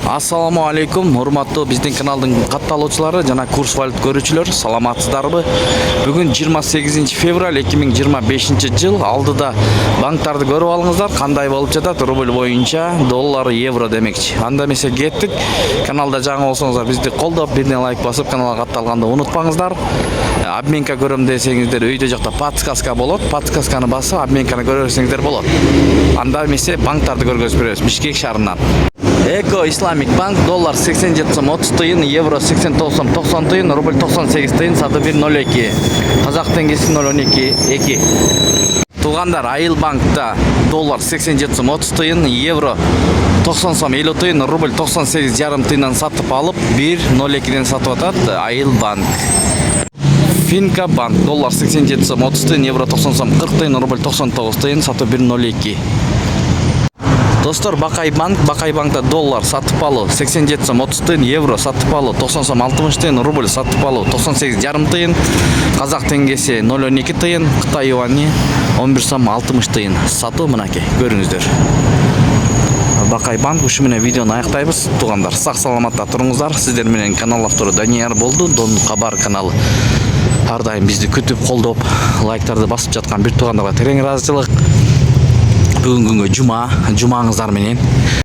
Ассаламу алейкум, урматтуу биздин каналдын катталуучулары жана курс валют көрүүчүлөр, саламатсыздарбы? Бүгүн 28 февраль 2025 жыл. Алдыда банктарды көрүп алыңыздар, кандай болуп жатат рубль боюнча, доллар, евро демекчи. Анда эмесе кеттик. Каналда жаңы болсоңуздар бизди колдоп, бирден лайк басып, каналга катталганды унутпаңыздар. Обменка көрөм десеңиздер, өйдө жакта подсказка болот. Подсказканы басып, обменканы көрөсөңүздөр болот. Анда эмесе банктарды көргөзүп беребиз Бишкек шаарынан. Эко Исламик банк доллар 87 сом 30 тыйын, евро 89 сом 90 тыйын, рубль 98 тыйын, саты 1.02. Казак теңгеси 0.12. Тугандар, Айыл банкта доллар 87 сом 30 тыйын, евро 90 сом 50 тыйын, рубль 98 жарым тыйындан сатып алып 1.02ден сатып атат Айыл банк. Финка банк доллар 87 сом 30 тыйын, евро 90 сом 40 тыйын, рубль 99 тыйын, саты 1.02. Достор, Бакай банкта доллар сатып алуу 87 сом 30 тыйын, евро сатып алуу 90 сом 60 тыйын, рубль сатып алуу 98 жарым тыйын, казак теңгеси 0.12 тыйын, Кытай юани 11 сом 60 тыйын. Сатуу мынакей, көрүңүздөр. Бакай банк ушу менен видеону аяктайбыз. Туугандар, сак саламатта туруңуздар. Сиздер менен канал автору Данияр болду. Дон Кабар каналы ар дайым бизди күтүп, колдоп, лайктарды басып жаткан бир туугандарга терең ыраазычылык. Бүгүн күнгө жумаңыздар менен